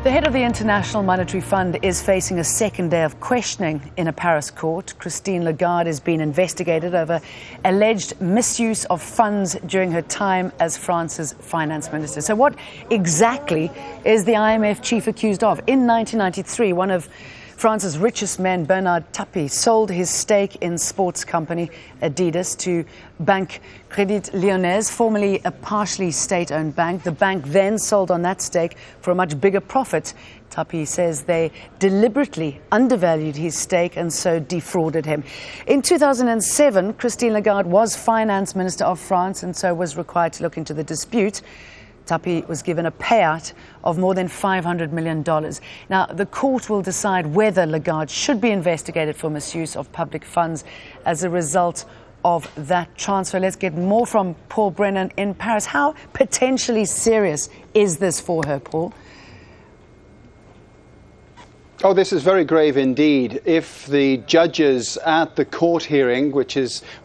The head of the International Monetary Fund is facing a second day of questioning in a Paris court. Christine Lagarde is being investigated over alleged misuse of funds during her time as France's finance minister. So what exactly is the IMF chief accused of? In 1993, one of France's richest men, Bernard Tapie, sold his stake in sports company Adidas to Banque Crédit Lyonnaise, formerly a partially state-owned bank. The bank then sold on that stake for a much bigger profit. Tapie says they deliberately undervalued his stake and so defrauded him. In 2007, Christine Lagarde was finance minister of France and so was required to look into the dispute. Tapie was given a payout of more than $500 million. Now, the court will decide whether Lagarde should be investigated for misuse of public funds as a result of that transfer. Let's get more from Paul Brennan in Paris. How potentially serious is this for her, Paul? Oh, this is very grave indeed. If the judges at the court hearing, which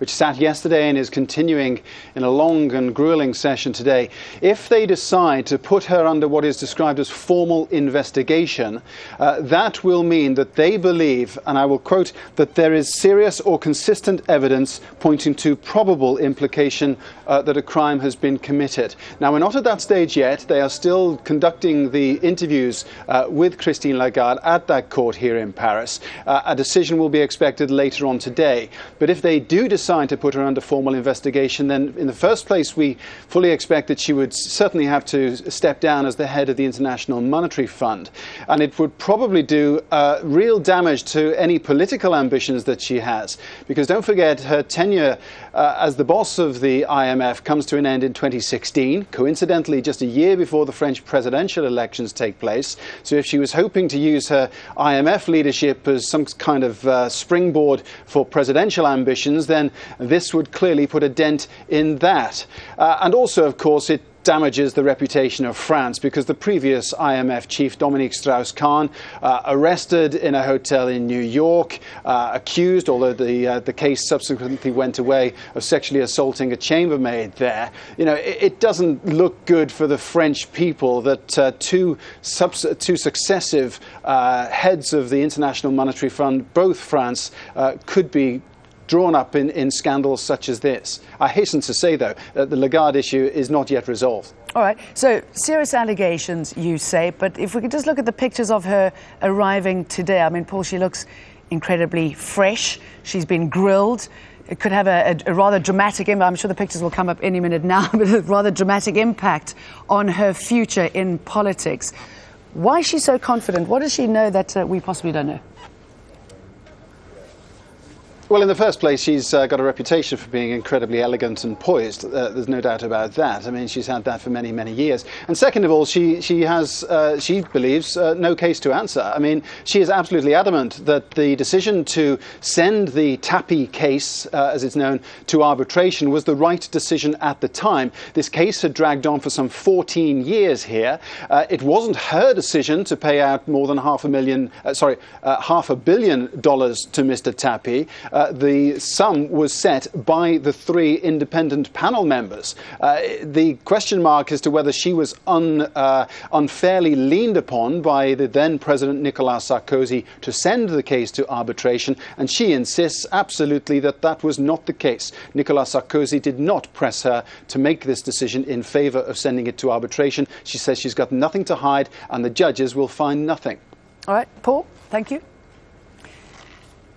sat yesterday and is continuing in a long and grueling session today, if they decide to put her under what is described as formal investigation, that will mean that they believe, and I will quote, that there is serious or consistent evidence pointing to probable implication that a crime has been committed. Now, we're not at that stage yet. They are still conducting the interviews with Christine Lagarde at that court here in Paris. A decision will be expected later on today. But if they do decide to put her under formal investigation, then in the first place, we fully expect that she would certainly have to step down as the head of the International Monetary Fund. And it would probably do real damage to any political ambitions that she has. Because don't forget, her tenure as the boss of the IMF comes to an end in 2016, coincidentally just a year before the French presidential elections take place. So if she was hoping to use her IMF leadership as some kind of springboard for presidential ambitions, then this would clearly put a dent in that. And also, of course, it damages the reputation of France, because the previous IMF chief, Dominique Strauss-Kahn, arrested in a hotel in New York, accused, although the case subsequently went away, of sexually assaulting a chambermaid there. You know, it doesn't look good for the French people that two successive heads of the International Monetary Fund, both France, could be drawn up in scandals such as this. I hasten to say, though, that the Lagarde issue is not yet resolved. All right, so serious allegations, you say, but if we could just look at the pictures of her arriving today. I mean, Paul, she looks incredibly fresh. She's been grilled. It could have a rather dramatic impact. I'm sure the pictures will come up any minute now, but a rather dramatic impact on her future in politics. Why is she so confident? What does she know that we possibly don't know? Well, in the first place, she's got a reputation for being incredibly elegant and poised. There's no doubt about that. I mean, she's had that for many, many years. And second of all, she believes no case to answer. I mean, she is absolutely adamant that the decision to send the Tapie case, as it's known, to arbitration was the right decision at the time. This case had dragged on for some 14 years here. It wasn't her decision to pay out more than $500 million to Mr. Tapie. The sum was set by the three independent panel members. The question mark as to whether she was unfairly leaned upon by the then President Nicolas Sarkozy to send the case to arbitration, and she insists absolutely that that was not the case. Nicolas Sarkozy did not press her to make this decision in favour of sending it to arbitration. She says she's got nothing to hide, and the judges will find nothing. All right, Paul, thank you.